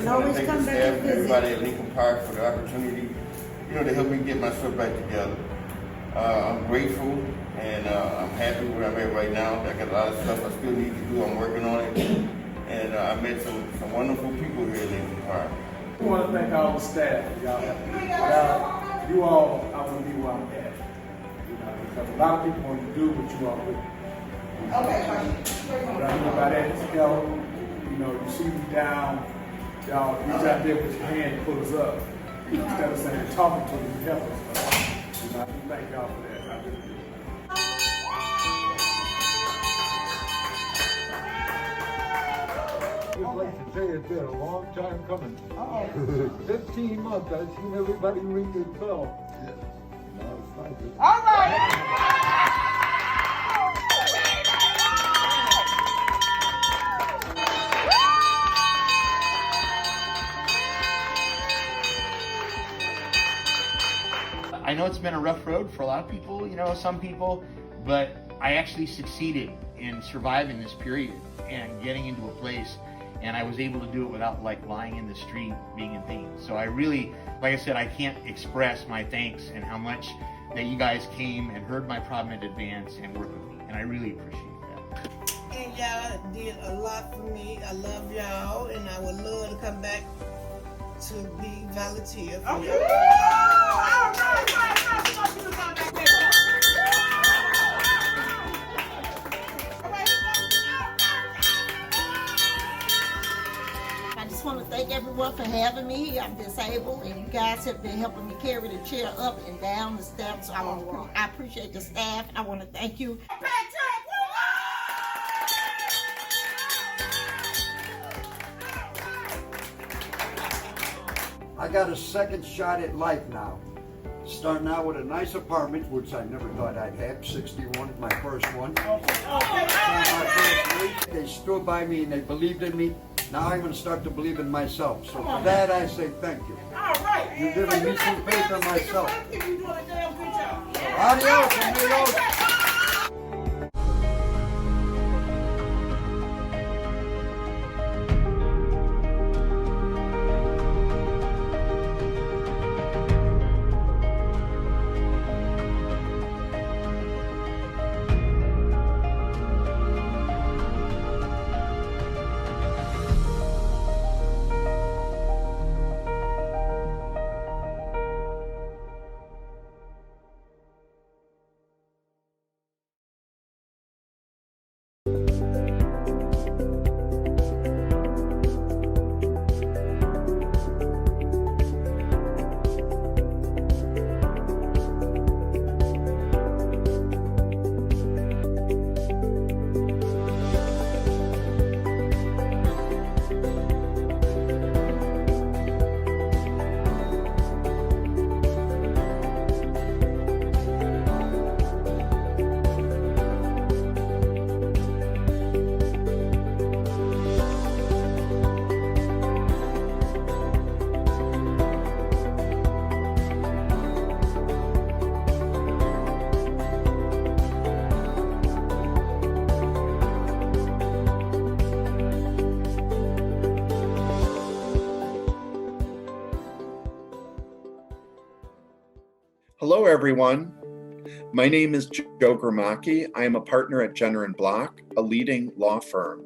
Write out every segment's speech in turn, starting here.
just want to thank the staff and everybody at Lincoln Park for the opportunity, to help me get myself back together. I'm grateful and I'm happy where I'm at right now. I got a lot of stuff I still need to do. I'm working on it. And I met some wonderful people here at Lincoln Park. I want to thank all the staff. Without you all, I wouldn't be where I'm at. Because a lot of people want to do what you all do. What I mean by that is help. You see me down, y'all reach out there with your hand and pull us up. Instead of saying talking to them, help us. I do thank y'all for that. I really do. I'd like to say it's been a long time coming. 15 months, I've seen everybody ring their bell. No, it's not good. All right. I know it's been a rough road for a lot of people, some people, but I actually succeeded in surviving this period and getting into a place, and I was able to do it without lying in the street being in pain. So I really, like I said, I can't express my thanks and how much that you guys came and heard my problem in advance and worked with me, and I really appreciate that. And y'all did a lot for me. I love y'all, and I would love to come back to be volunteer for you. I just want to thank everyone for having me here. I'm disabled, and you guys have been helping me carry the chair up and down the steps. So I appreciate the staff. I want to thank you. I got a second shot at life now. Starting out with a nice apartment, which I never thought I'd have. 61, my first one. They stood by me and they believed in me. Now I'm going to start to believe in myself. So for that, I say thank you. All right. You've given me some faith in myself. You're doing a damn good job. Adios, amigos. Hello, everyone. My name is Joe Gramacki. I am a partner at Jenner & Block, a leading law firm.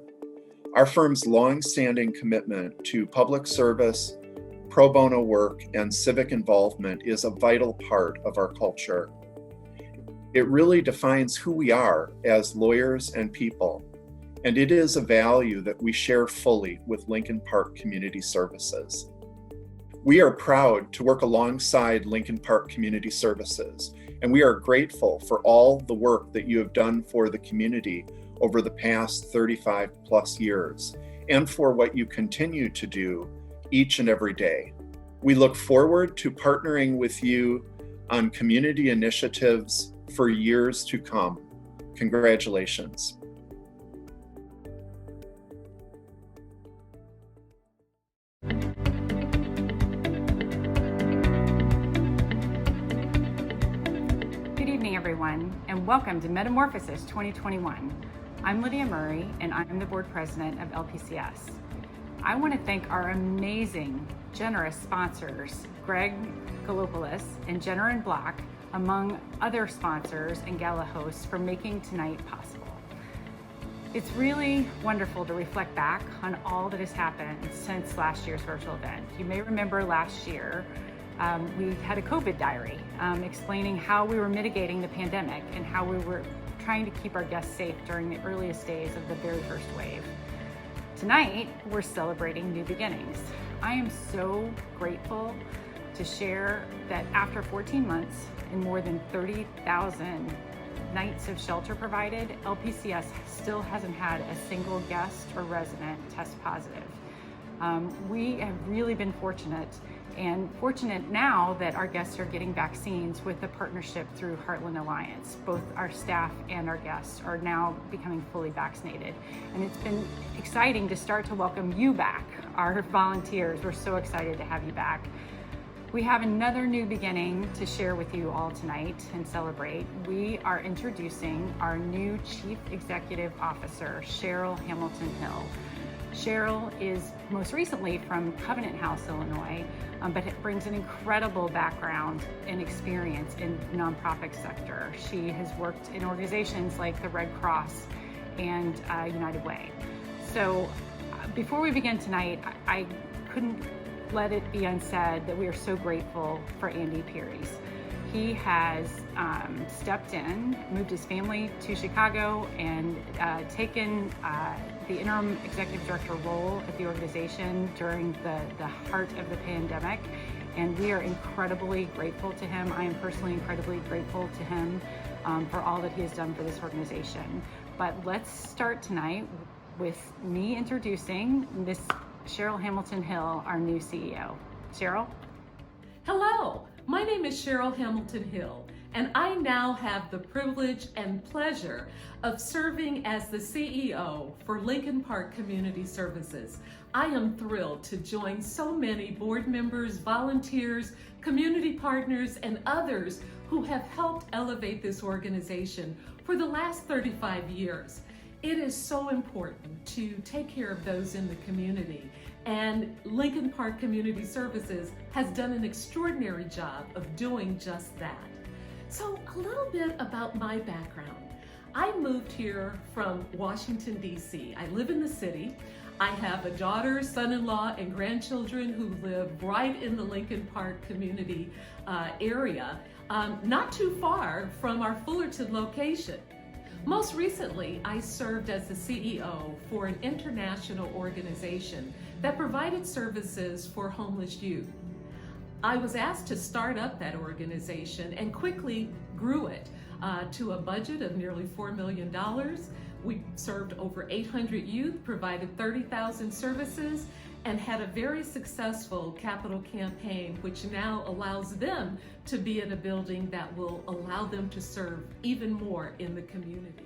Our firm's long-standing commitment to public service, pro bono work, and civic involvement is a vital part of our culture. It really defines who we are as lawyers and people, and it is a value that we share fully with Lincoln Park Community Services. We are proud to work alongside Lincoln Park Community Services, and we are grateful for all the work that you have done for the community over the past 35 plus years, and for what you continue to do each and every day. We look forward to partnering with you on community initiatives for years to come. Congratulations. Everyone, and welcome to Metamorphosis 2021. I'm Lydia Murray, and I'm the board president of LPCS. I want to thank our amazing, generous sponsors, Greg Galopoulos and Jenner and Block, among other sponsors and gala hosts, for making tonight possible. It's really wonderful to reflect back on all that has happened since last year's virtual event. You may remember last year, we had a COVID diary explaining how we were mitigating the pandemic and how we were trying to keep our guests safe during the earliest days of the very first wave. Tonight, we're celebrating new beginnings. I am so grateful to share that after 14 months and more than 30,000 nights of shelter provided, LPCS still hasn't had a single guest or resident test positive. We have really been fortunate, and fortunate now that our guests are getting vaccines with a partnership through Heartland Alliance. Both our staff and our guests are now becoming fully vaccinated. And it's been exciting to start to welcome you back, our volunteers. We're so excited to have you back. We have another new beginning to share with you all tonight and celebrate. We are introducing our new Chief Executive Officer, Cheryl Hamilton Hill. Cheryl is most recently from Covenant House, Illinois, but it brings an incredible background and experience in the nonprofit sector. She has worked in organizations like the Red Cross and United Way. So before we begin tonight, I couldn't let it be unsaid that we are so grateful for Andy Peary's. He has stepped in, moved his family to Chicago, and taken the interim executive director role at the organization during the heart of the pandemic. And we are incredibly grateful to him. I am personally incredibly grateful to him for all that he has done for this organization. But let's start tonight with me introducing Miss Cheryl Hamilton Hill, our new CEO. Cheryl? Hello, my name is Cheryl Hamilton Hill, and I now have the privilege and pleasure of serving as the CEO for Lincoln Park Community Services. I am thrilled to join so many board members, volunteers, community partners, and others who have helped elevate this organization for the last 35 years. It is so important to take care of those in the community, and Lincoln Park Community Services has done an extraordinary job of doing just that. So a little bit about my background. I moved here from Washington, D.C. I live in the city. I have a daughter, son-in-law, and grandchildren who live right in the Lincoln Park community area, not too far from our Fullerton location. Most recently, I served as the CEO for an international organization that provided services for homeless youth. I was asked to start up that organization and quickly grew it to a budget of nearly $4 million. We served over 800 youth, provided 30,000 services, and had a very successful capital campaign, which now allows them to be in a building that will allow them to serve even more in the community.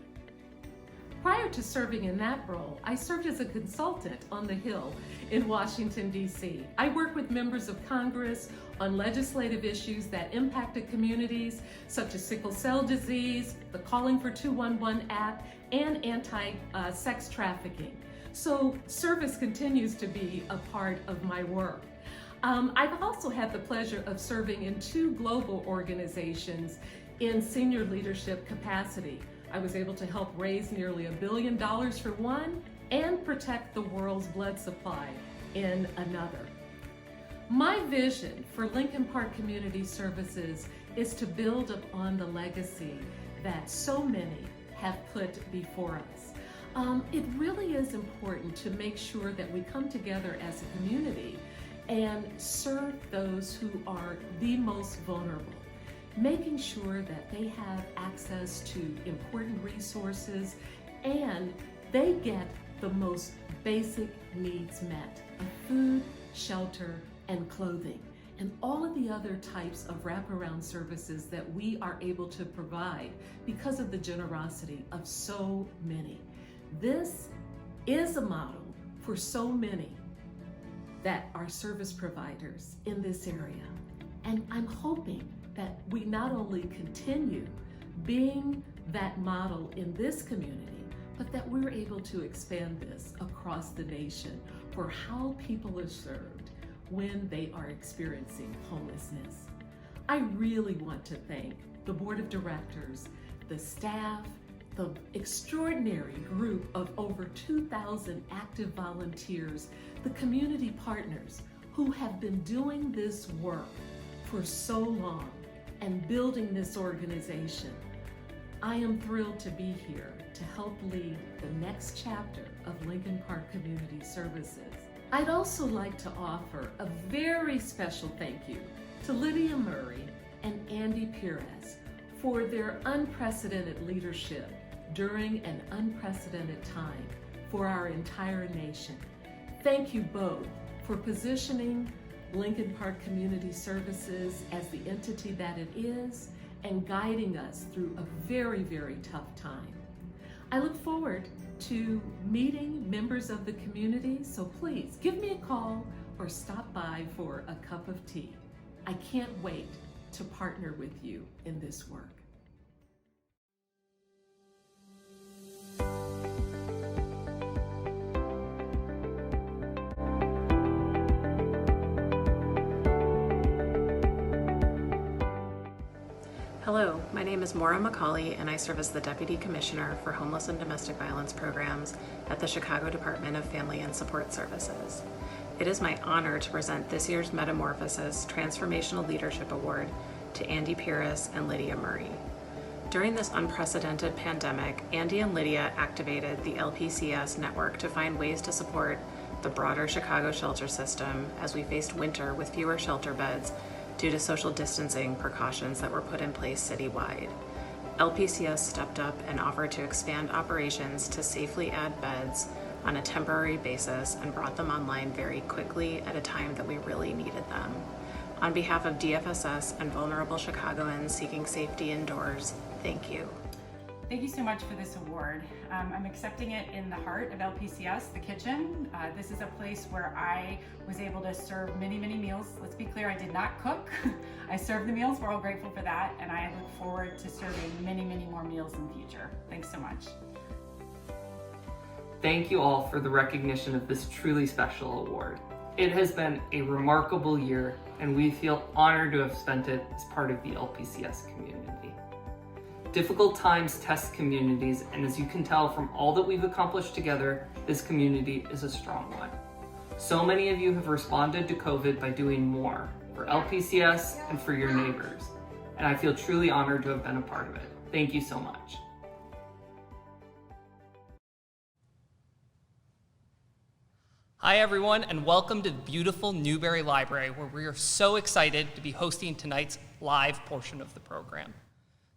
Prior to serving in that role, I served as a consultant on the Hill in Washington, D.C. I worked with members of Congress on legislative issues that impacted communities such as sickle cell disease, the Calling for 211 Act, and anti-sex trafficking. So service continues to be a part of my work. I've also had the pleasure of serving in 2 global organizations in senior leadership capacity. I was able to help raise nearly $1 billion for one and protect the world's blood supply in another. My vision for Lincoln Park Community Services is to build upon the legacy that so many have put before us. It really is important to make sure that we come together as a community and serve those who are the most vulnerable, making sure that they have access to important resources and they get the most basic needs met of food, shelter, and clothing, and all of the other types of wraparound services that we are able to provide because of the generosity of so many. This is a model for so many that are service providers in this area. And I'm hoping that we not only continue being that model in this community, but that we're able to expand this across the nation for how people are served when they are experiencing homelessness. I really want to thank the board of directors, the staff, the extraordinary group of over 2,000 active volunteers, the community partners who have been doing this work for so long and building this organization. I am thrilled to be here to help lead the next chapter of Lincoln Park Community Services. I'd also like to offer a very special thank you to Lydia Murray and Andy Perez for their unprecedented leadership during an unprecedented time for our entire nation. Thank you both for positioning Lincoln Park Community Services as the entity that it is and guiding us through a very, very tough time. I look forward to meeting members of the community, so please give me a call or stop by for a cup of tea. I can't wait to partner with you in this work. Hello, my name is Maura McCauley and I serve as the Deputy Commissioner for Homeless and Domestic Violence Programs at the Chicago Department of Family and Support Services. It is my honor to present this year's Metamorphosis Transformational Leadership Award to Andy Perez and Lydia Murray. During this unprecedented pandemic, Andy and Lydia activated the LPCS network to find ways to support the broader Chicago shelter system as we faced winter with fewer shelter beds due to social distancing precautions that were put in place citywide. LPCS stepped up and offered to expand operations to safely add beds on a temporary basis and brought them online very quickly at a time that we really needed them. On behalf of DFSS and vulnerable Chicagoans seeking safety indoors, thank you. Thank you so much for this award. I'm accepting it in the heart of LPCS, the kitchen. This is a place where I was able to serve many, many meals. Let's be clear, I did not cook. I served the meals, we're all grateful for that, and I look forward to serving many, many more meals in the future. Thanks so much. Thank you all for the recognition of this truly special award. It has been a remarkable year, and we feel honored to have spent it as part of the LPCS community. Difficult times test communities, and as you can tell from all that we've accomplished together, this community is a strong one. So many of you have responded to COVID by doing more for LPCS and for your neighbors, and I feel truly honored to have been a part of it. Thank you so much. Hi everyone, and welcome to the beautiful Newberry Library, where we are so excited to be hosting tonight's live portion of the program.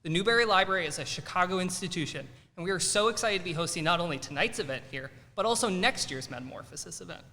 The Newberry Library is a Chicago institution, and we are so excited to be hosting not only tonight's event here, but also next year's Metamorphosis event.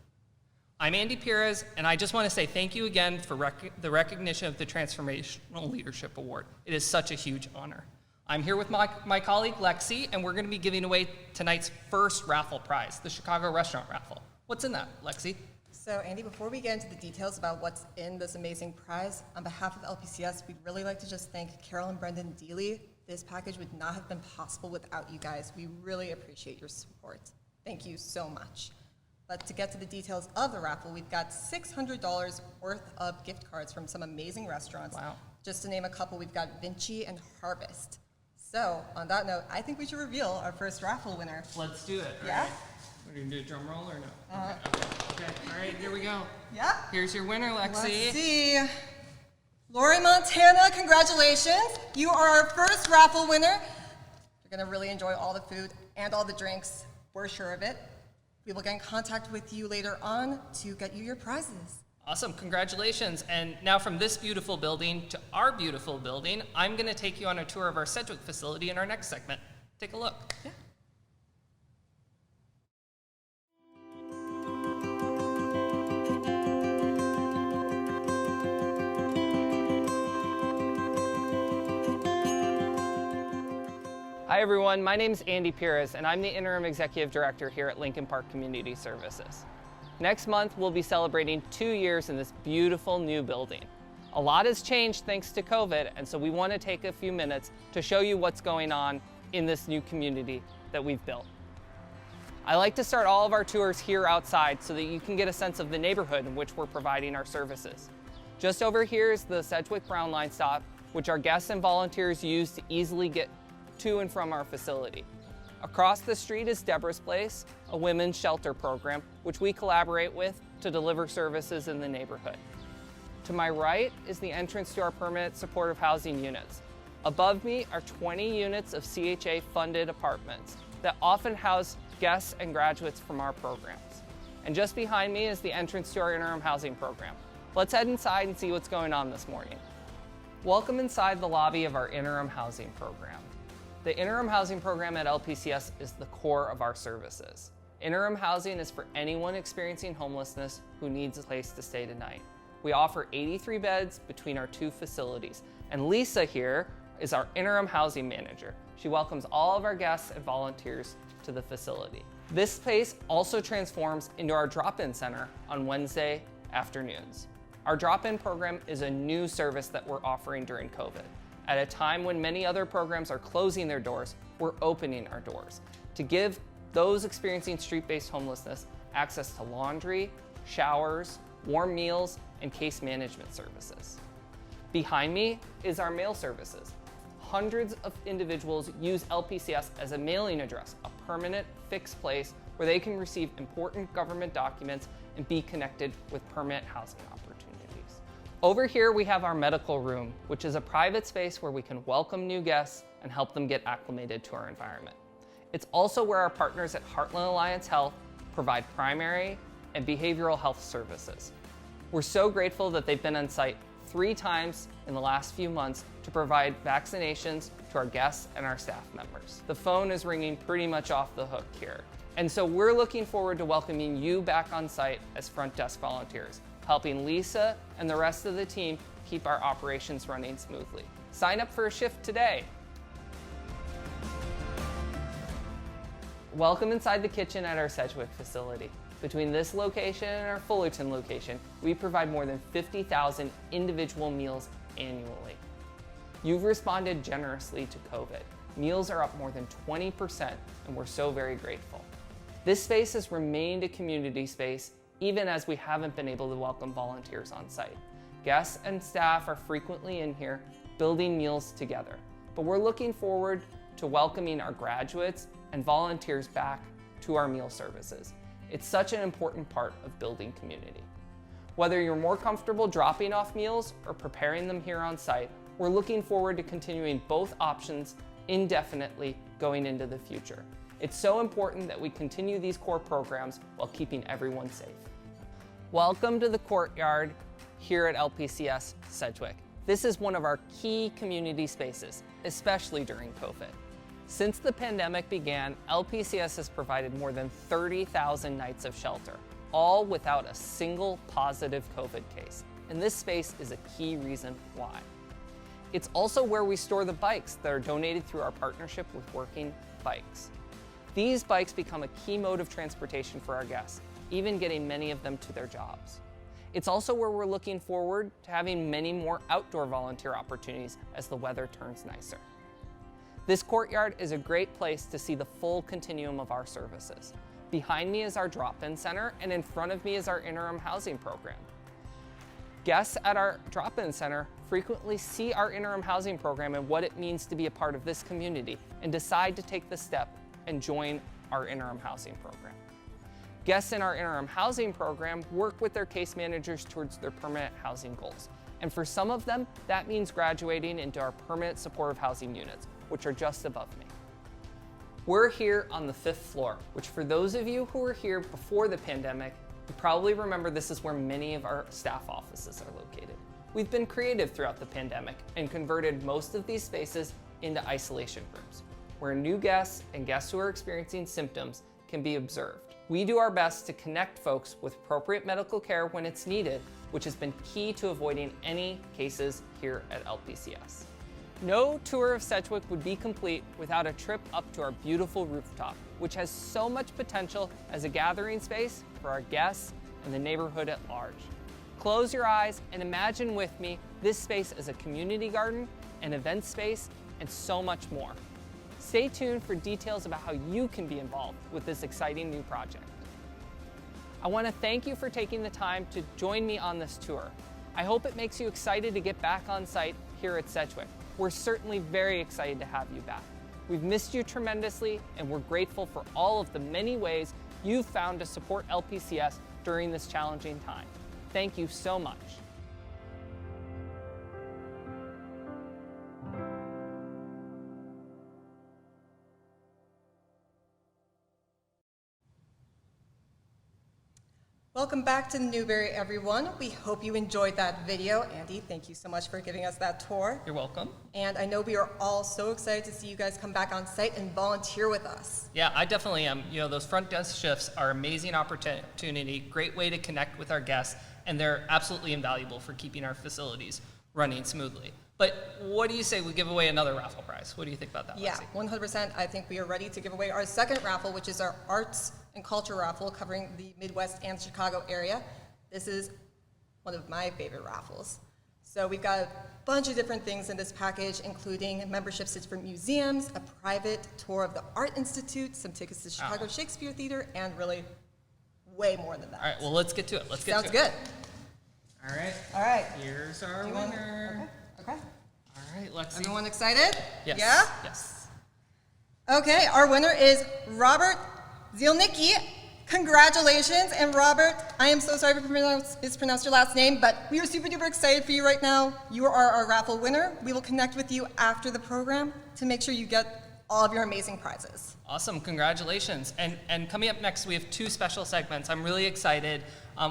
I'm Andy Perez, and I just want to say thank you again for the recognition of the Transformational Leadership Award. It is such a huge honor. I'm here with my colleague Lexi, and we're going to be giving away tonight's first raffle prize, the Chicago Restaurant Raffle. What's in that, Lexi? So Andy, before we get into the details about what's in this amazing prize, on behalf of LPCS, we'd really like to just thank Carol and Brendan Deely. This package would not have been possible without you guys. We really appreciate your support. Thank you so much. But to get to the details of the raffle, we've got $600 worth of gift cards from some amazing restaurants. Wow. Just to name a couple, we've got Vinci and Harvest. So on that note, I think we should reveal our first raffle winner. Let's do it. Yeah? Right. We're going to do a drum roll or no? Okay, all right, here we go. Yeah? Here's your winner, Lexi. Let's see. Lori Montana, congratulations. You are our first raffle winner. You're going to really enjoy all the food and all the drinks. We're sure of it. We will get in contact with you later on to get you your prizes. Awesome, congratulations. And now from this beautiful building to our beautiful building, I'm going to take you on a tour of our Sedgwick facility in our next segment. Take a look. Yeah. Hi everyone, my name is Andy Perez and I'm the Interim Executive Director here at Lincoln Park Community Services. Next month we'll be celebrating 2 years in this beautiful new building. A lot has changed thanks to COVID, and so we want to take a few minutes to show you what's going on in this new community that we've built. I like to start all of our tours here outside so that you can get a sense of the neighborhood in which we're providing our services. Just over here is the Sedgwick Brown Line stop, which our guests and volunteers use to easily get to and from our facility. Across the street is Deborah's Place, a women's shelter program, which we collaborate with to deliver services in the neighborhood. To my right is the entrance to our permanent supportive housing units. Above me are 20 units of CHA-funded apartments that often house guests and graduates from our programs. And just behind me is the entrance to our interim housing program. Let's head inside and see what's going on this morning. Welcome inside the lobby of our interim housing program. The interim housing program at LPCS is the core of our services. Interim housing is for anyone experiencing homelessness who needs a place to stay tonight. We offer 83 beds between our two facilities, and Lisa here is our interim housing manager. She welcomes all of our guests and volunteers to the facility. This space also transforms into our drop-in center on Wednesday afternoons. Our drop-in program is a new service that we're offering during COVID. At a time when many other programs are closing their doors, we're opening our doors to give those experiencing street-based homelessness access to laundry, showers, warm meals, and case management services. Behind me is our mail services. Hundreds of individuals use LPCS as a mailing address, a permanent, fixed place where they can receive important government documents and be connected with permanent housing opportunities. Over here we have our medical room, which is a private space where we can welcome new guests and help them get acclimated to our environment. It's also where our partners at Heartland Alliance Health provide primary and behavioral health services. We're so grateful that they've been on site 3 times in the last few months to provide vaccinations to our guests and our staff members. The phone is ringing pretty much off the hook here. And so we're looking forward to welcoming you back on site as front desk volunteers, helping Lisa and the rest of the team keep our operations running smoothly. Sign up for a shift today. Welcome inside the kitchen at our Sedgwick facility. Between this location and our Fullerton location, we provide more than 50,000 individual meals annually. You've responded generously to COVID. Meals are up more than 20%, and we're so very grateful. This space has remained a community space even as we haven't been able to welcome volunteers on site. Guests and staff are frequently in here building meals together, but we're looking forward to welcoming our graduates and volunteers back to our meal services. It's such an important part of building community. Whether you're more comfortable dropping off meals or preparing them here on site, we're looking forward to continuing both options indefinitely going into the future. It's so important that we continue these core programs while keeping everyone safe. Welcome to the courtyard here at LPCS Sedgwick. This is one of our key community spaces, especially during COVID. Since the pandemic began, LPCS has provided more than 30,000 nights of shelter, all without a single positive COVID case. And this space is a key reason why. It's also where we store the bikes that are donated through our partnership with Working Bikes. These bikes become a key mode of transportation for our guests, even getting many of them to their jobs. It's also where we're looking forward to having many more outdoor volunteer opportunities as the weather turns nicer. This courtyard is a great place to see the full continuum of our services. Behind me is our drop-in center, and in front of me is our interim housing program. Guests at our drop-in center frequently see our interim housing program and what it means to be a part of this community and decide to take the step and join our interim housing program. Guests in our interim housing program work with their case managers towards their permanent housing goals. And for some of them, that means graduating into our permanent supportive housing units, which are just above me. We're here on the 5th floor, which for those of you who were here before the pandemic, you probably remember this is where many of our staff offices are located. We've been creative throughout the pandemic and converted most of these spaces into isolation rooms, where new guests and guests who are experiencing symptoms can be observed. We do our best to connect folks with appropriate medical care when it's needed, which has been key to avoiding any cases here at LPCS. No tour of Sedgwick would be complete without a trip up to our beautiful rooftop, which has so much potential as a gathering space for our guests and the neighborhood at large. Close your eyes and imagine with me this space as a community garden, an event space, and so much more. Stay tuned for details about how you can be involved with this exciting new project. I want to thank you for taking the time to join me on this tour. I hope it makes you excited to get back on site here at Sedgwick. We're certainly very excited to have you back. We've missed you tremendously, and we're grateful for all of the many ways you've found to support LPCS during this challenging time. Thank you so much. Welcome back to Newberry, everyone. We hope you enjoyed that video. Andy, thank you so much for giving us that tour. You're welcome. And I know we are all so excited to see you guys come back on site and volunteer with us. Yeah, I definitely am. You know, those front desk shifts are an amazing opportunity, great way to connect with our guests, and they're absolutely invaluable for keeping our facilities running smoothly. But what do you say we give away another raffle prize? What do you think about that, Yeah, Lexi? 100%. I think we are ready to give away our second raffle, which is our arts and culture raffle covering the Midwest and Chicago area. This is one of my favorite raffles. So we've got a bunch of different things in this package, including memberships to different museums, a private tour of the Art Institute, some tickets to Chicago Shakespeare Theater, and really way more than that. All right, well, let's get to it. Sounds good. All right. All right. Here's our winner. Okay. All right, Lexi. Everyone excited? Yes. Yeah? Yes. Okay, our winner is Robert Zielnicki. Congratulations. And Robert, I am so sorry if I mispronounced your last name, but we are super duper excited for you right now. You are our raffle winner. We will connect with you after the program to make sure you get all of your amazing prizes. Awesome, congratulations. And coming up next, we have two special segments. I'm really excited.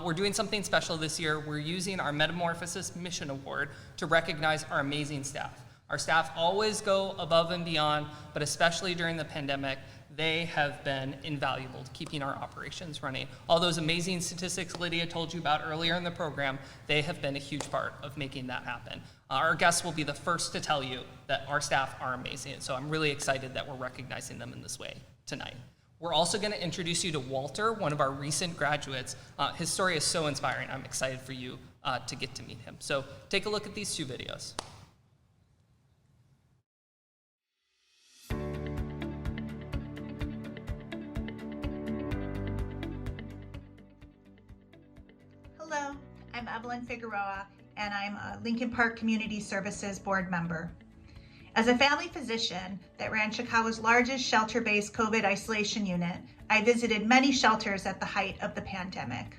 We're doing something special this year. We're using our Metamorphosis Mission Award to recognize our amazing staff. Our staff always go above and beyond, but especially during the pandemic, they have been invaluable to keeping our operations running. All those amazing statistics Lydia told you about earlier in the program, they have been a huge part of making that happen. Our guests will be the first to tell you that our staff are amazing, so I'm really excited that we're recognizing them in this way tonight. We're also going to introduce you to Walter, one of our recent graduates. His story is so inspiring. I'm excited for you to get to meet him. So take a look at these two videos. Hello, I'm Evelyn Figueroa, and I'm a Lincoln Park Community Services board member. As a family physician that ran Chicago's largest shelter-based COVID isolation unit, I visited many shelters at the height of the pandemic.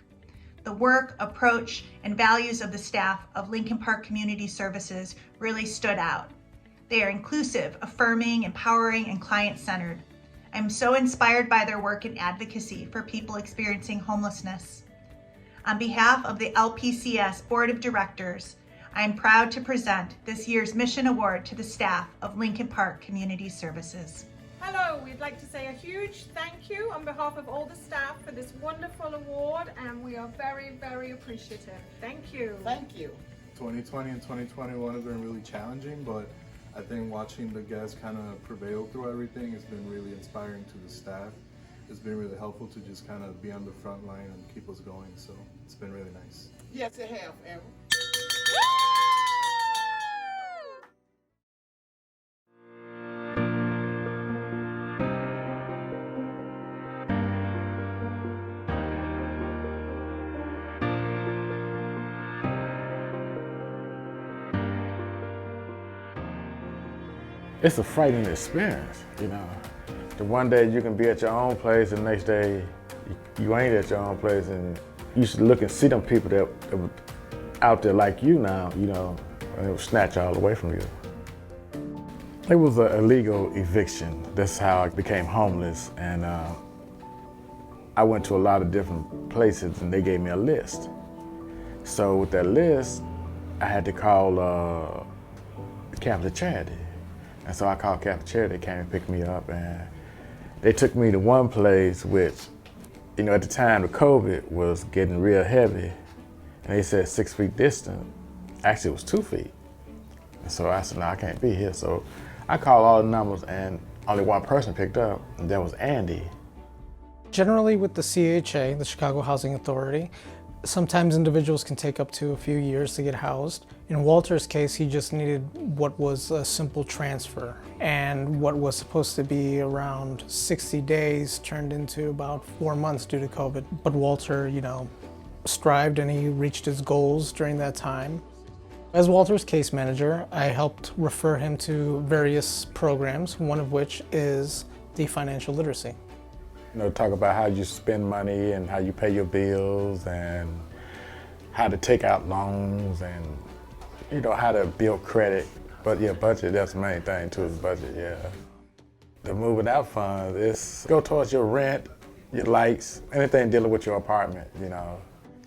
The work, approach, and values of the staff of Lincoln Park Community Services really stood out. They are inclusive, affirming, empowering, and client-centered. I'm so inspired by their work in advocacy for people experiencing homelessness. On behalf of the LPCS Board of Directors, I am proud to present this year's Mission Award to the staff of Lincoln Park Community Services. Hello, we'd like to say a huge thank you on behalf of all the staff for this wonderful award, and we are very, very appreciative. Thank you. Thank you. 2020 and 2021 have been really challenging, but I think watching the guests kind of prevail through everything has been really inspiring to the staff. It's been really helpful to just kind of be on the front line and keep us going, so it's been really nice. Yes, it has, Aaron. It's a frightening experience, you know. The one day you can be at your own place, and the next day you ain't at your own place, and you should look and see them people that were out there like you now, you know, and it would snatch all away from you. It was an illegal eviction. That's how I became homeless, and I went to a lot of different places, and they gave me a list. So with that list, I had to call Catholic Charity. And so I called Catholic Charity, they came and picked me up, and they took me to one place which, you know, at the time the COVID was getting real heavy, and they said 6 feet distant. Actually, it was 2 feet. And so I said, no, I can't be here. So I called all the numbers, and only one person picked up, and that was Andy. Generally with the CHA, the Chicago Housing Authority, Sometimes individuals can take up to a few years to get housed. In Walter's case, he just needed what was a simple transfer. And what was supposed to be around 60 days turned into about 4 months due to COVID. But Walter, strived and he reached his goals during that time. As Walter's case manager, I helped refer him to various programs, one of which is the financial literacy. Talk about how you spend money and how you pay your bills and how to take out loans and, how to build credit. But yeah, budget, that's the main thing too, is budget, yeah. The moving out fund is go towards your rent, your lights, anything dealing with your apartment,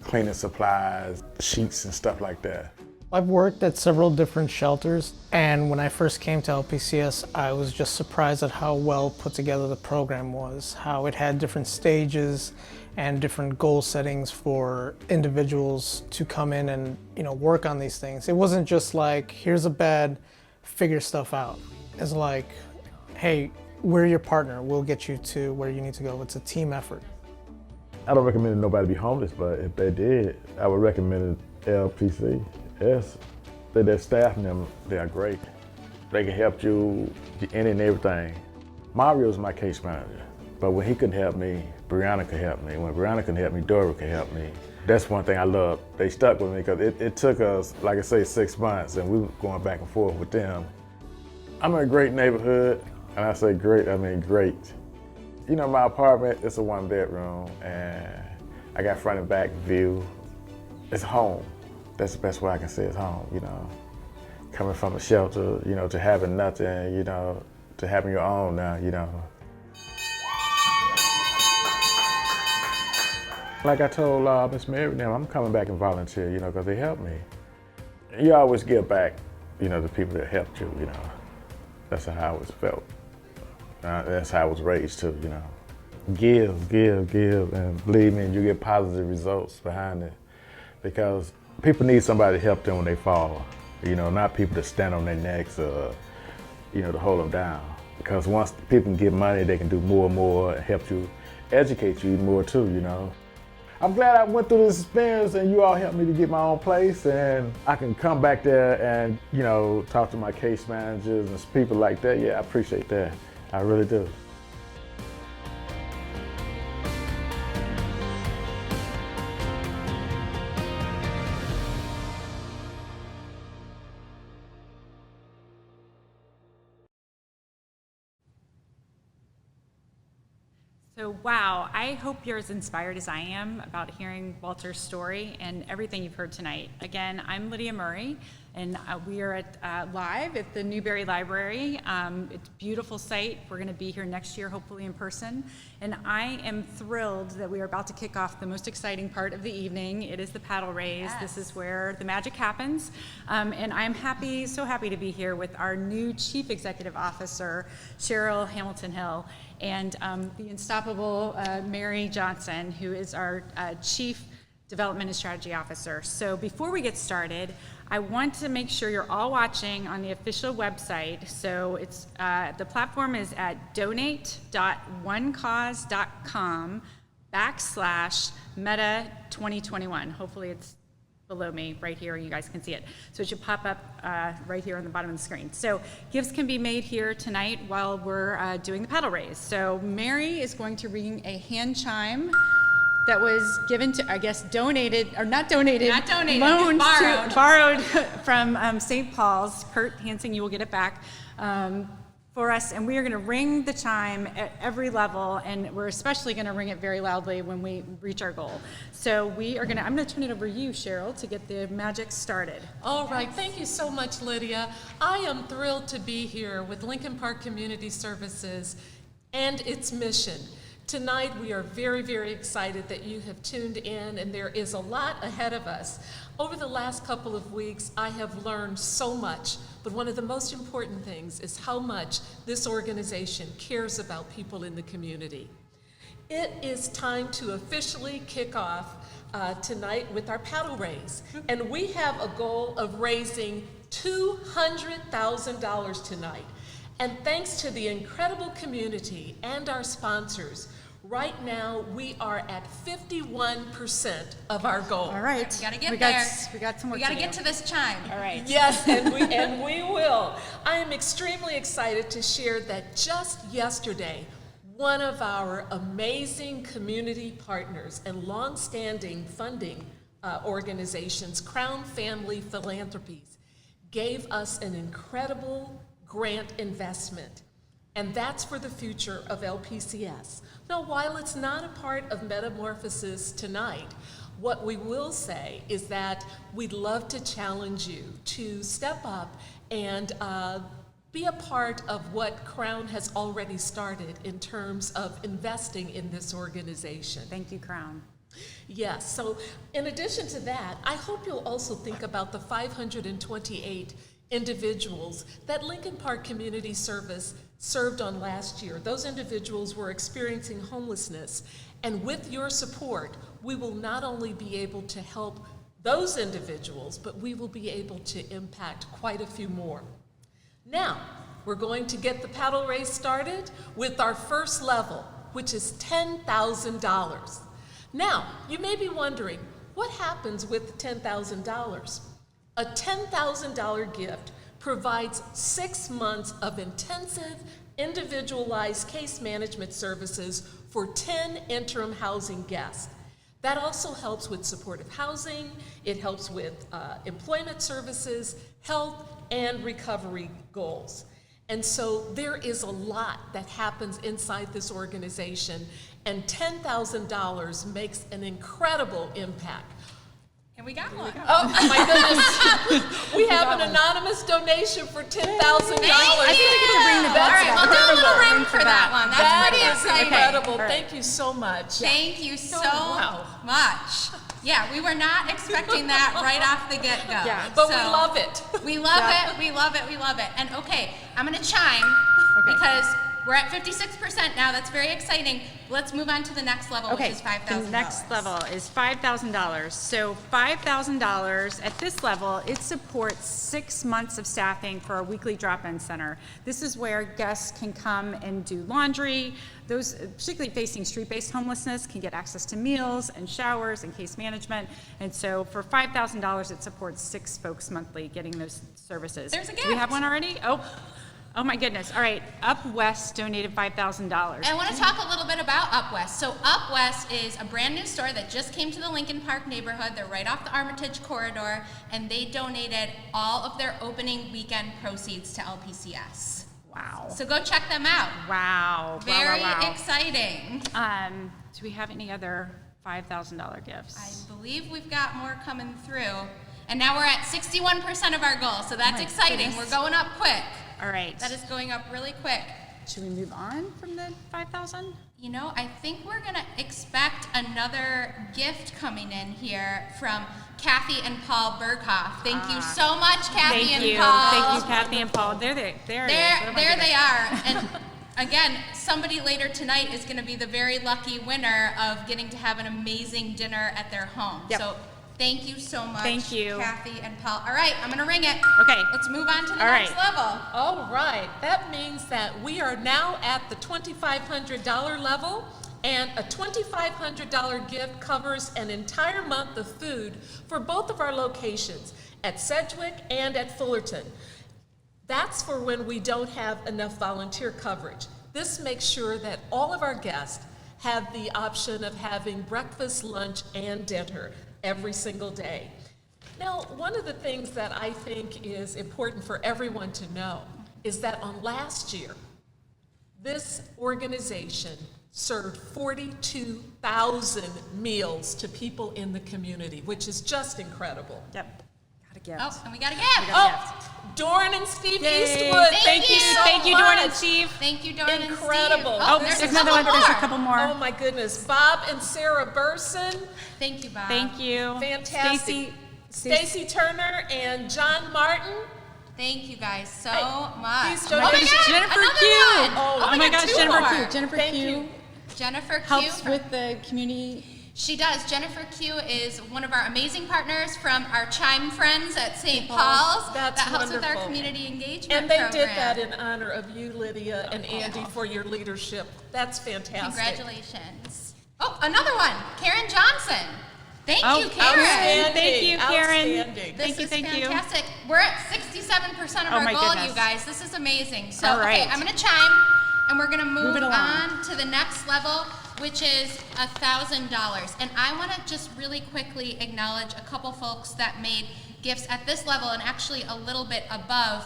cleaning supplies, sheets and stuff like that. I've worked at several different shelters, and when I first came to LPCS, I was just surprised at how well put together the program was, how it had different stages and different goal settings for individuals to come in and work on these things. It wasn't just like, here's a bed, figure stuff out. It's like, hey, we're your partner, we'll get you to where you need to go. It's a team effort. I don't recommend nobody be homeless, but if they did, I would recommend LPC. Yes, their staff and them, they are great. They can help you in and everything. Mario's my case manager, but when he couldn't help me, Brianna could help me. When Brianna couldn't help me, Dora could help me. That's one thing I love. They stuck with me because it took us, like I say, 6 months and we were going back and forth with them. I'm in a great neighborhood, and I say great, I mean great. My apartment, it's a 1-bedroom and I got front and back view. It's home. That's the best way I can say it's home, Coming from a shelter, to having nothing, to having your own now, Like I told Miss Mary now, I'm coming back and volunteer, because they helped me. You always give back, to people that helped you, That's how I always felt. That's how I was raised too, Give, and believe me, you get positive results behind it. Because people need somebody to help them when they fall, not people to stand on their necks or, to hold them down. Because once people can get money, they can do more and more and help you, educate you more too, I'm glad I went through this experience and you all helped me to get my own place, and I can come back there and, talk to my case managers and people like that. Yeah, I appreciate that. I really do. So wow, I hope you're as inspired as I am about hearing Walter's story and everything you've heard tonight. Again, I'm Lydia Murray, and we are live at the Newberry Library. It's a beautiful site. We're going to be here next year, hopefully in person. And I am thrilled that we are about to kick off the most exciting part of the evening. It is the paddle raise. Yes. This is where the magic happens. And I'm so happy to be here with our new Chief Executive Officer, Cheryl Hamilton Hill, and the unstoppable Mary Johnson, who is our Chief Development and Strategy Officer. So before we get started, I want to make sure you're all watching on the official website. So it's the platform is at donate.onecause.com/Meta2021. Hopefully it's below me right here, you guys can see it. So it should pop up right here on the bottom of the screen. So gifts can be made here tonight while we're doing the paddle raise. So Mary is going to ring a hand chime that was given to, I guess, donated, or not donated, loaned, borrowed from St. Paul's. Kurt Hansing, you will get it back for us, and we are gonna ring the chime at every level, and we're especially gonna ring it very loudly when we reach our goal. So I'm gonna turn it over to you, Cheryl, to get the magic started. All right, thank you so much, Lydia. I am thrilled to be here with Lincoln Park Community Services and its mission. Tonight, we are very, very excited that you have tuned in, and there is a lot ahead of us. Over the last couple of weeks, I have learned so much, but one of the most important things is how much this organization cares about people in the community. It is time to officially kick off tonight with our paddle raise, and we have a goal of raising $200,000 tonight. And thanks to the incredible community and our sponsors, Right now, we are at 51% of our goal. All right. We gotta get we there. We got some work We gotta to get do. to this chime. All right. Yes, and we will. I am extremely excited to share that just yesterday, one of our amazing community partners and longstanding funding organizations, Crown Family Philanthropies, gave us an incredible grant investment. And that's for the future of LPCS. Now, while it's not a part of Metamorphosis tonight, what we will say is that we'd love to challenge you to step up and be a part of what Crown has already started in terms of investing in this organization. Thank you, Crown. Yes, so in addition to that, I hope you'll also think about the 528 individuals that Lincoln Park Community Service served on last year. Those individuals were experiencing homelessness, and with your support, we will not only be able to help those individuals, but we will be able to impact quite a few more. Now, we're going to get the paddle race started with our first level, which is $10,000. Now, you may be wondering, what happens with $10,000? A $10,000 gift provides 6 months of intensive, individualized case management services for 10 interim housing guests. That also helps with supportive housing, it helps with employment services, health, and recovery goals. And so there is a lot that happens inside this organization, and $10,000 makes an incredible impact. And we got one. Oh my goodness. We have an anonymous donation for $10,000. I think we get to ring the bell. All right, we'll do a little ring for that one. That's pretty exciting. Incredible. Okay. Thank you so much. Thank you so much. Yeah, we were not expecting that right off the get-go. Yeah, but we love it. We love it, we love it, we love it. And okay, I'm gonna chime because we're at 56% now. That's very exciting. Let's move on to the next level, which is $5,000. The next level is $5,000. So $5,000 at this level, it supports 6 months of staffing for our weekly drop-in center. This is where guests can come and do laundry. Those particularly facing street-based homelessness can get access to meals and showers and case management. And so for $5,000, it supports 6 folks monthly getting those services. There's a gift. Do we have one already? Oh my goodness. All right, Up West donated $5,000. I want to talk a little bit about Up West. So Up West is a brand new store that just came to the Lincoln Park neighborhood. They're right off the Armitage corridor, and they donated all of their opening weekend proceeds to LPCS. Wow. So go check them out. Wow. Very wow. exciting. Do we have any other $5,000 gifts? I believe we've got more coming through. And now we're at 61% of our goal, so that's exciting. goodness. We're going up quick. All right. That is going up really quick. Should we move on from the 5,000? You know, I think we're gonna expect another gift coming in here from Kathy and Paul Berghoff. Thank you so much, Kathy and Paul. Thank you, Kathy and Paul. There they are. And again, somebody later tonight is gonna be the very lucky winner of getting to have an amazing dinner at their home. Yep. So thank you so much, Thank you. Kathy and Paul. All right, I'm gonna ring it. Okay. Let's move on to the All next right. level. All right, that means that we are now at the $2,500 level, and a $2,500 gift covers an entire month of food for both of our locations, at Sedgwick and at Fullerton. That's for when we don't have enough volunteer coverage. This makes sure that all of our guests have the option of having breakfast, lunch, and dinner every single day. Now, one of the things that I think is important for everyone to know is that on last year, this organization served 42,000 meals to people in the community, which is just incredible. Yep. Got a gift. Oh, and we got a gift. Doran and Steve Yay. Eastwood. Thank you so Thank you, Doran and much. Steve. Thank you, Doran and Steve. Incredible. Oh, there's another one. There's a couple more. Oh my goodness. Bob and Sarah Burson. Thank you, Bob. Thank you. Fantastic. Stacy Turner and John Martin. Thank you guys so Hey, much. these Oh my donations- God, Jennifer another Q. one. Oh we my got gosh, two Jennifer more. Q. Jennifer Thank Q. you. Jennifer Q. Helps with the community. She does. Jennifer Q is one of our amazing partners from our Chime friends at St. Paul's. That's that helps with our wonderful. community engagement And they program. did that in honor of you, Lydia and Andy, for your leadership. That's fantastic. Congratulations. Oh, another one. Karen Johnson. Thank you, Karen. Outstanding. Thank you, Karen. Outstanding. This is thank you. fantastic. We're at 67% of Oh our my goal, goodness. you guys. This is amazing. So, All right. okay, I'm going to chime, and we're going to move it along. on to the next level, which is $1,000. And I want to just really quickly acknowledge a couple folks that made gifts at this level and actually a little bit above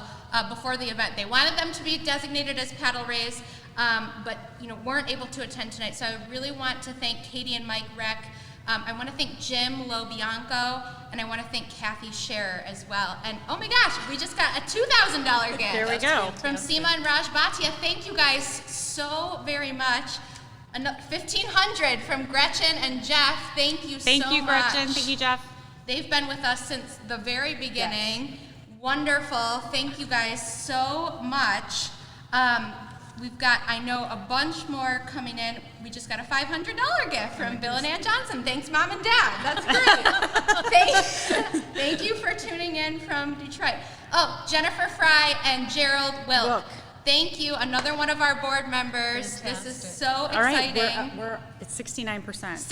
before the event. They wanted them to be designated as paddle rays, but weren't able to attend tonight. So I really want to thank Katie and Mike Reck. I want to thank Jim Lobianco, and I want to thank Kathy Scherer as well. And oh my gosh, we just got a $2,000 gift. There we go. From Seema and Raj Bhatia. Thank you guys so very much. $1,500 from Gretchen and Jeff. Thank you so much. Thank you, Gretchen. Thank you, Jeff. They've been with us since the very beginning. Yes. Wonderful. Thank you guys so much. We've got, I know, a bunch more coming in. We just got a $500 gift from Bill and Ann Johnson. Thanks, Mom and Dad. That's great. Thank you for tuning in from Detroit. Oh, Jennifer Fry and Gerald Wilk. Thank you, another one of our board members. Fantastic. This is so exciting. All right, we're at 69%. 69%!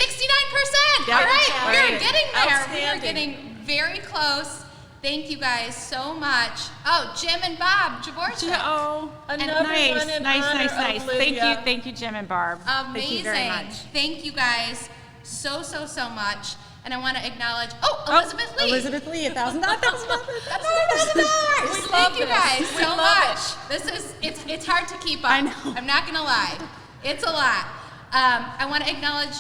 Yep. All right, we're getting there. We are Outstanding. getting very close. Thank you guys so much. Oh, Jim and Bob Jaworski. Oh, Another nice, one in nice, honor nice, of nice. Lydia. Thank you, Jim and Barb. Amazing. Thank you very much. Thank you guys so much. And I want to acknowledge, Elizabeth Lee. Elizabeth Lee, $1,000. That's $1,000. Thank you guys so much. This is, it's hard to keep up. I know. I'm not going to lie. It's a lot. I want to acknowledge,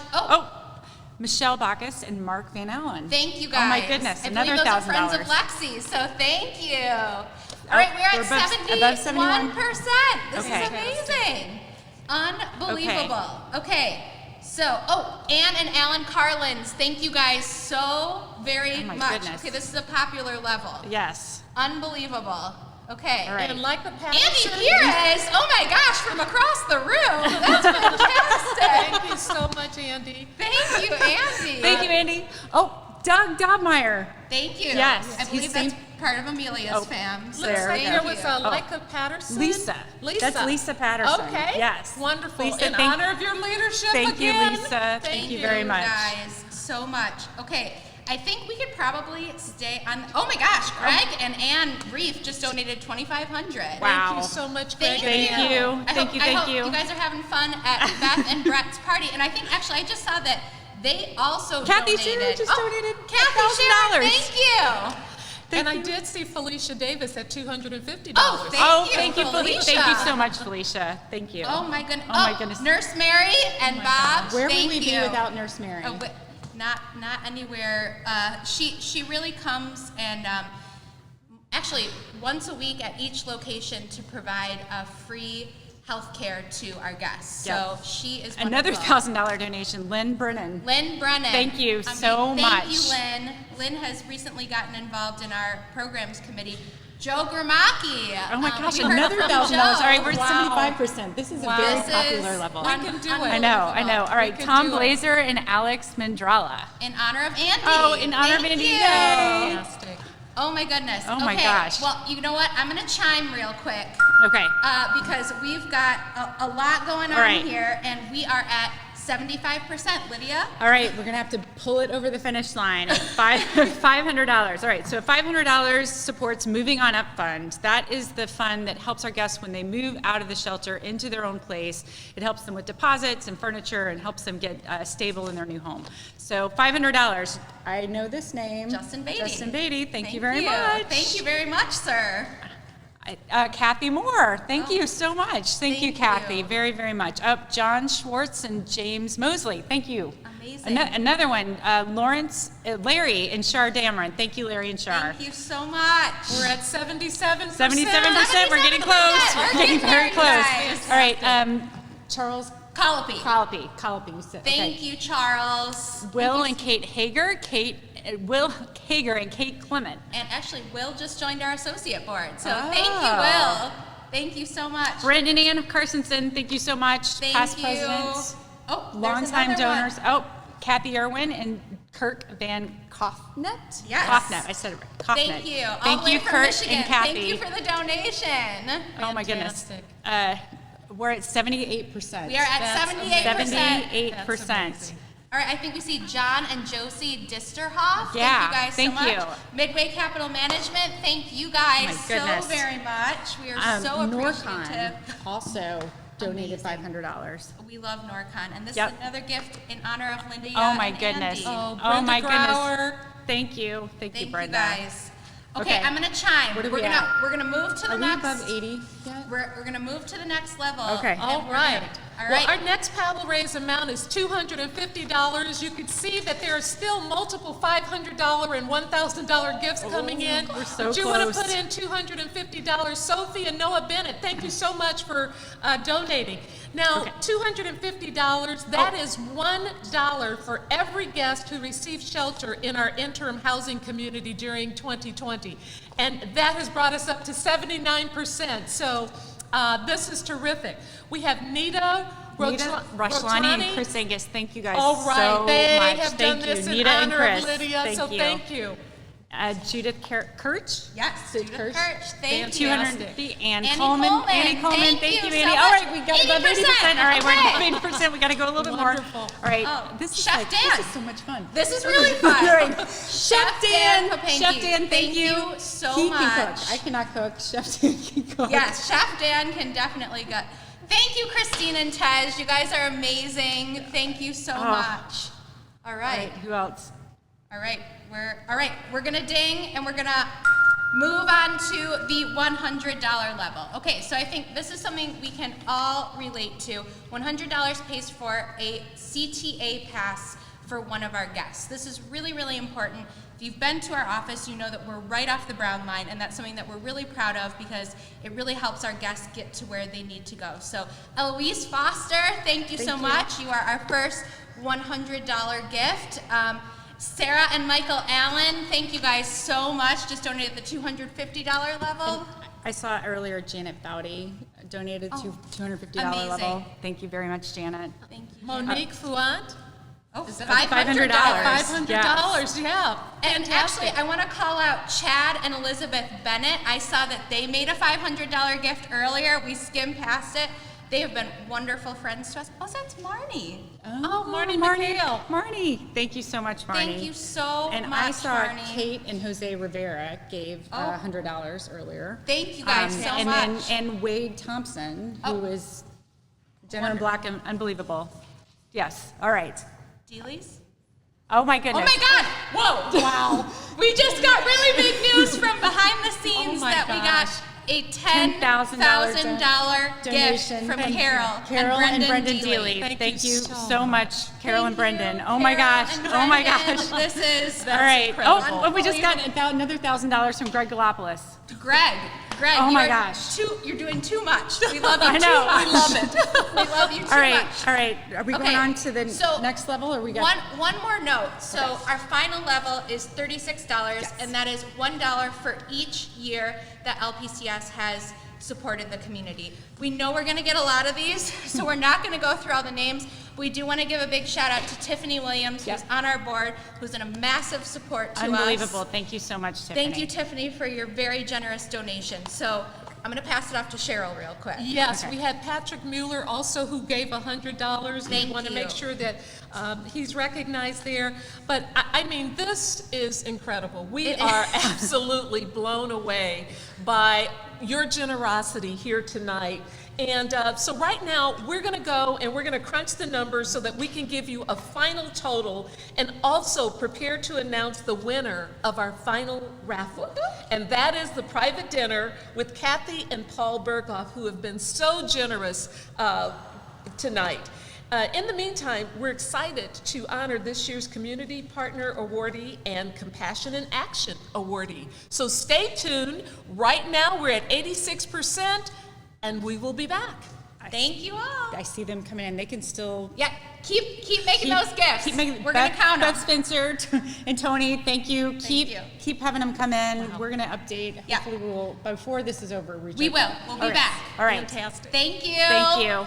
Michelle Bacchus and Mark Van Allen. thank you guys. Oh my goodness, I another believe those are friends of $1,000. Lexi, so thank you. All right, we're at above 71%. This Okay. is amazing. Unbelievable. Okay. So, Ann and Alan Carlins, thank you guys so very my much. goodness. Okay, this is a popular level. Yes. Unbelievable. Okay. All right. And like the Andy Pires, oh my gosh, from across the room. That's fantastic. Thank you so much, Andy. Thank you, Andy. Thank you, Andy. Oh, Doug Dobmeyer. Thank you. Yes, I believe he's that's same- part of Amelia's fam. So there we thank go. you. There was Leica Patterson. Lisa. That's Lisa Patterson. Okay. Yes. Wonderful. Lisa, in honor of your leadership Thank you, again. Lisa. Thank you very much. guys so much. Okay, I think we could probably stay on. Oh my gosh, Greg and Ann Reef just donated $2,500. Wow. Thank you so much, Greg. Thank Thank you. I hope you guys are having fun at Beth and Brett's party. And I think actually I just saw that they also Kathy donated. Scherer just donated Kathy Scherer, $1,000. thank you. And I did see Felicia Davis at $250. Thank you, Felicia. Thank you so much, Felicia. Thank you. Oh my goodness. Oh my goodness. Nurse Mary and Bob. Where thank would we you. be without Nurse Mary? Not anywhere. She really comes and actually once a week at each location to provide free health care to our guests. Yep. So she is Another wonderful. $1,000 donation, Lynn Brennan. Lynn Brennan. Thank you so much. Thank you, Lynn. Lynn has recently gotten involved in our programs committee. Joe Gramacki. Oh my gosh, we heard another from $1,000. Joe. All right, we're at Wow. 75%. This is a Wow. very This popular is level. We can do it. I know. All right, We can Tom do it. Blazer and Alex Mandrala. In honor of Andy. Oh, in honor of Thank Andy. you. Yay. Fantastic. Oh my goodness. Oh my okay. gosh. Well, you know what? I'm going to chime real quick. Okay. Because we've got a lot going on All right. here, and we are at 75%. Lydia? All right, we're gonna have to pull it over the finish line. $500. All right, so $500 supports Moving On Up Fund. That is the fund that helps our guests when they move out of the shelter into their own place. It helps them with deposits and furniture and helps them get stable in their new home. So $500. I know this name. Justin Beatty. Justin Beatty. Thank you very much. Thank you very much, sir. Kathy Moore, thank you so much. Thank you, Kathy, you. very, very much. John Schwartz and James Mosley, thank you. Amazing. Another one, Larry and Shar Dameron. Thank you, Larry and Shar. Thank you so much. We're at 77%. 77%, we're getting close. We're getting very close. Guys. All right, Charles Colopy. You said. Thank you, Charles. Will and Kate Hager, Will Hager and Kate Clement. And actually, Will just joined our associate board. So Oh. thank you, Will. Thank you so much. Brent and Ann Carsonson, thank you so much. Thank Past you. presidents. Oh, there's Longtime another one. donors. Oh, Kathy Irwin and Kirk Van Koffnet. Yes. Koffnet. I said it right. Koffnet. Thank you. All Thank the way you, from Kurt Michigan. and Kathy. Thank you for the donation. Oh my goodness. We're at 78%. We are at 78%. 78%. All right, I think we see John and Josie Disterhoff. Yeah, thank you guys thank so much. you. Midway Capital Management, thank you guys Oh my so goodness. very much. We are so Norcon appreciative. also donated $500. We love Norcon, and this Yep. is another gift in honor of Linda. Oh my and goodness. Andy. Oh my Grauer. goodness. Thank you. Thank you, Brenda. guys. Okay, I'm gonna chime. What are we're we gonna at? we're gonna move to the Are we next. above 80 yet? We're gonna move to the next level. Okay. and All we're right. gonna- All Well, right. our next paddle raise amount is $250. You can see that there are still multiple $500 and $1,000 gifts coming in. We're so But you want to close. put in $250. Sophie and Noah Bennett, thank you so much for donating. Now, $250, that is $1 for every guest who received shelter in our interim housing community during 2020. And that has brought us up to 79%. So this is terrific. We have Nita Rashlani and Chris Angus, thank you guys All right, so they much. have Thank done you, this in Nita and honor Chris. of Lydia, Thank so you. thank you. Judith Kirch. Yes, Judith Kirch, thank you. 250. Ann Annie Coleman. Coleman. Annie Coleman, Thank thank you you, so Annie. much. All right, we got above 80%. All right, we're Okay. above 80%. We got to go a little bit more. Wonderful. All right, Oh, this is Chef like, Dan. this is so much fun. This is really fun. All right. Chef Dan. Papanki, Chef Dan, thank you. so He much. can cook. I cannot cook. Chef Dan can cook. Yes, Chef Dan can definitely go. Thank you, Christine and Tej. You guys are amazing. Thank you so much. All right. Who else? All right. We're gonna ding and we're gonna move on to the $100 level. Okay, so I think this is something we can all relate to. $100 pays for a CTA pass for one of our guests. This is really, really important. If you've been to our office, you know that we're right off the Brown line, and that's something that we're really proud of because it really helps our guests get to where they need to go. So Eloise Foster, thank you so much. You are our first $100 gift. Sarah and Michael Allen, thank you guys so much. Just donated the $250 level. I saw earlier Janet Bowdy donated to $250 amazing. level. Thank you very much, Janet. Thank you. Monique Fouad. Oh, $500. $500, yeah. And actually, I want to call out Chad and Elizabeth Bennett. I saw that they made a $500 gift earlier. We skimmed past it. They have been wonderful friends to us. Oh, that's Marnie. Oh, Marnie McHale. Marnie. Thank you so much, Marnie. Thank you so and much, I saw Marnie. Kate and Jose Rivera gave $100 earlier. Thank you guys so and much. And Wade Thompson, who is Jenner and Black and unbelievable. Yes. All right. Dealies? Oh my goodness. Oh my God! Whoa! Wow! We just got really big news from behind the scenes my that we got a $10,000 gift donation from Thank you. Carol and Brendan Deely. Deely. Thank you so much, Carol and Brendan. Oh my gosh. and Oh my Brendan. gosh. This is All right. incredible. Oh, we just got another $1,000 from Greg Galopoulos. Greg, Oh my you're gosh. you're doing too much. We love you I know. too much. We love it. We love you too much. All right. Are we going on to the next level, or we got One more note. So our final level is $36, and that is $1 for each year that LPCS has supported the community. We know we're going to get a lot of these, so we're not going to go through all the names. We do want to give a big shout out to Tiffany Williams, who's on our board, who's in a massive support to us. unbelievable? Thank you so much, Tiffany. Thank you, Tiffany, for your very generous donation. So I'm going to pass it off to Cheryl real quick. Yes, we had Patrick Mueller also who gave $100. Thank We want to you. make sure that he's recognized there. But I mean, this is incredible. We are absolutely blown away by your generosity here tonight. And so right now, we're going to go and we're going to crunch the numbers so that we can give you a final total and also prepare to announce the winner of our final raffle. And that is the private dinner with Kathy and Paul Berghoff, who have been so generous tonight. In the meantime, we're excited to honor this year's Community Partner Awardee and Compassion in Action Awardee. So stay tuned. Right now, we're at 86%. And we will be back. Thank you all. I see them coming in. They can still. Yeah, keep making those gifts. Keep making. We're gonna count them. Beth Spencer and Tony, thank you. you. Keep having them come in. We're gonna update. Hopefully, we will before this is over. We will. We'll be back. All right. Fantastic. Thank you. Thank you.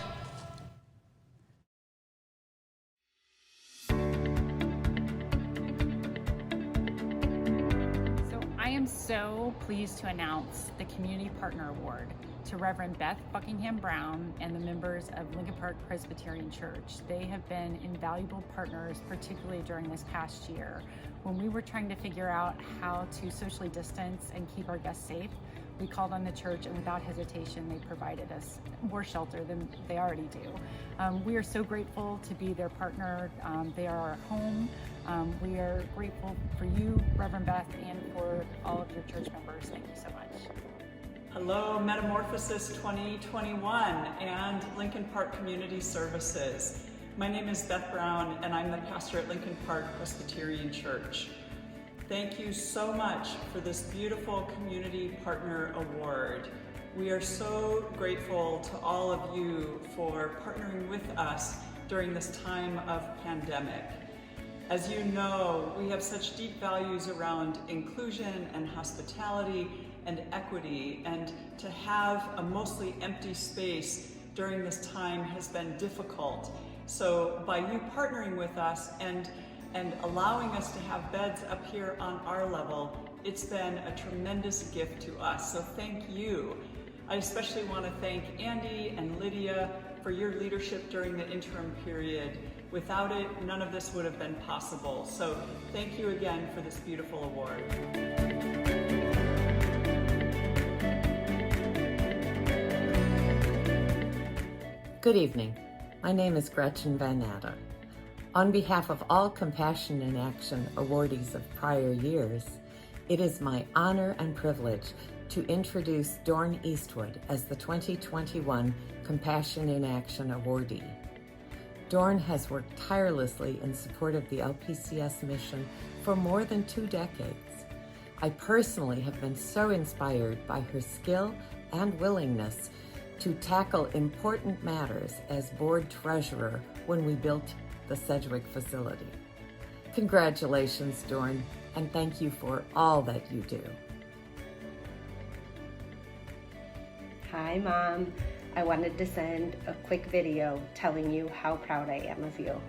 so pleased to announce the Community Partner Award to Reverend Beth Buckingham Brown and the members of Lincoln Park Presbyterian Church. They have been invaluable partners, particularly during this past year. When we were trying to figure out how to socially distance and keep our guests safe, we called on the church, and without hesitation, they provided us more shelter than they already do. We are so grateful to be their partner. They are our home. We are grateful for you, Reverend Beth, and for all of your church members. Thank you so much. Hello, Metamorphosis 2021 and Lincoln Park Community Services. My name is Beth Brown, and I'm the pastor at Lincoln Park Presbyterian Church. Thank you so much for this beautiful Community Partner Award. We are so grateful to all of you for partnering with us during this time of pandemic. As you know, we have such deep values around inclusion and hospitality and equity, and to have a mostly empty space during this time has been difficult. So by you partnering with us and allowing us to have beds up here on our level, it's been a tremendous gift to us. So thank you. I especially want to thank Andy and Lydia for your leadership during the interim period. Without it, none of this would have been possible. So thank you again for this beautiful award. Good evening. My name is Gretchen Van Natta. On behalf of all Compassion in Action awardees of prior years, it is my honor and privilege to introduce Dorn Eastwood as the 2021 Compassion in Action awardee. Dorn has worked tirelessly in support of the LPCS mission for more than 2 decades. I personally have been so inspired by her skill and willingness to tackle important matters as board treasurer when we built the Sedgwick facility. Congratulations, Dorn, and thank you for all that you do. Hi, Mom. I wanted to send a quick video telling you how proud I am of you.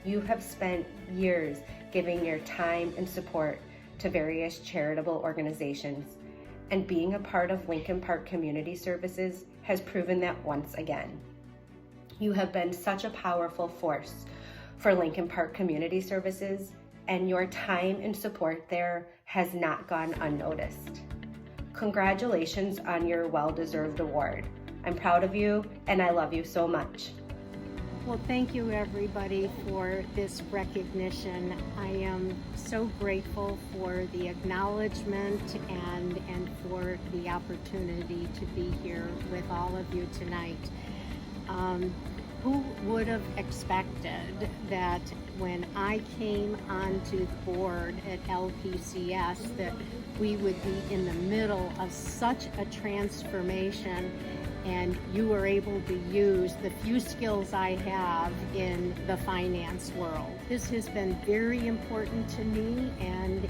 You have spent years giving your time and support to various charitable organizations, and being a part of Lincoln Park Community Services has proven that once again. You have been such a powerful force for Lincoln Park Community Services, and your time and support there has not gone unnoticed. Congratulations on your well-deserved award. I'm proud of you, and I love you so much. Well, thank you everybody for this recognition. I am so grateful for the acknowledgement and for the opportunity to be here with all of you tonight. Who would have expected that when I came onto the board at LPCS that we would be in the middle of such a transformation, and you were able to use the few skills I have in the finance world. This has been very important to me, and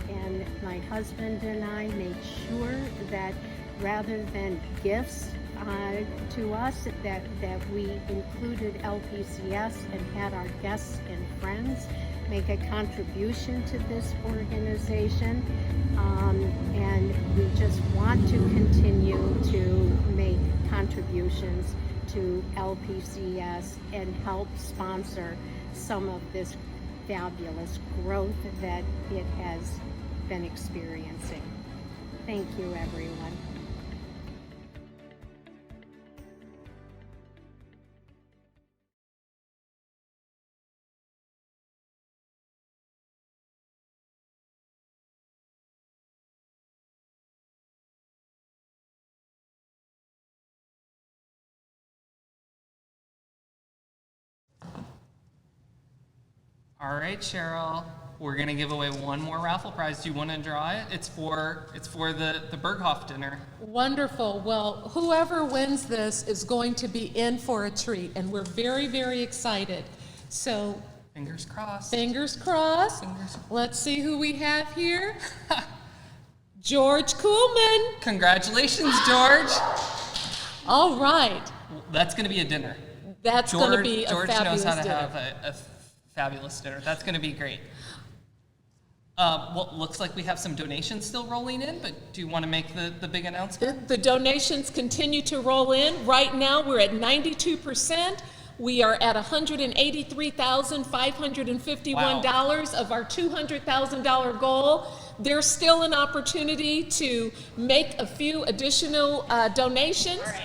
my husband and I made sure that rather than gifts to us, that we included LPCS and had our guests and friends make a contribution to this organization. And we just want to continue to make contributions to LPCS and help sponsor some of this fabulous growth that it has been experiencing. Thank you, everyone. All right, Cheryl, we're gonna give away one more raffle prize. Do you want to draw it? It's for the Berghoff dinner. Wonderful. Well, whoever wins this is going to be in for a treat, and we're very, very excited. So, fingers crossed. Fingers crossed. Let's see who we have here. George Kuhlman. Congratulations, George. All right. That's gonna be a dinner. That's going to be a George fabulous knows how to dinner. have a fabulous dinner. That's going to be great. Well, looks like we have some donations still rolling in, but do you want to make the big announcement? The donations continue to roll in. Right now, we're at 92%. We are at $183,551 of our $200,000 goal. There's still an opportunity to make a few additional donations. All right.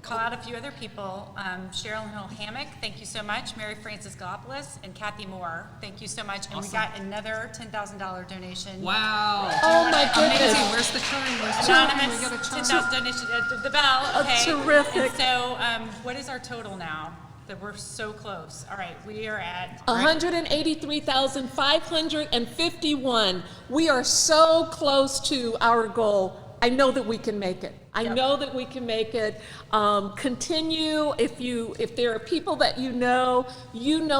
Call out a few other people. Cheryl Hill Hammock, thank you so much. Mary Frances Galopoulos and Kathy Moore, thank you so much. And Awesome. we got another $10,000 donation. Wow. Oh my goodness. Amazing. Where's the chime? Anonymous, We got a chime. 10,000 donation at the bell. Okay. Terrific. And so what is our total now? That we're so close. All right, we are at 183,551. We are so close to our goal. I know that we can make it. I know that we can make it. Continue. If there are people that you know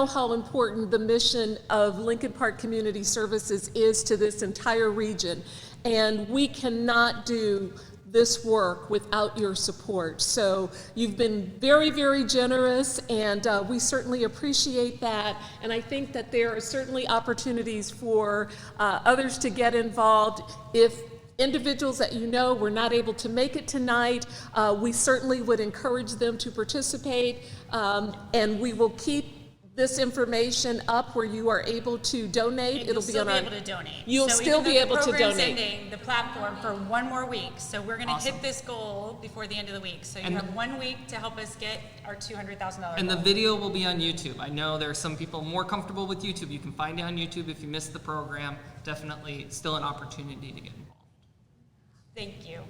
how important the mission of Lincoln Park Community Services is to this entire region, and we cannot do this work without your support. So you've been very, very generous, and we certainly appreciate that. And I think that there are certainly opportunities for others to get involved. If individuals that you know were not able to make it tonight, we certainly would encourage them to participate, and we will keep this information up where you are able to donate. It'll be on our. Able to donate. You'll so still be able to donate. The program's ending the platform for one more week, so we're going to hit this goal before the end of the week. So you have 1 week to help us get our $200,000. And the video will be on YouTube. I know there are some people more comfortable with YouTube. You can find it on YouTube if you missed the program. Definitely still an opportunity to get involved. Thank you.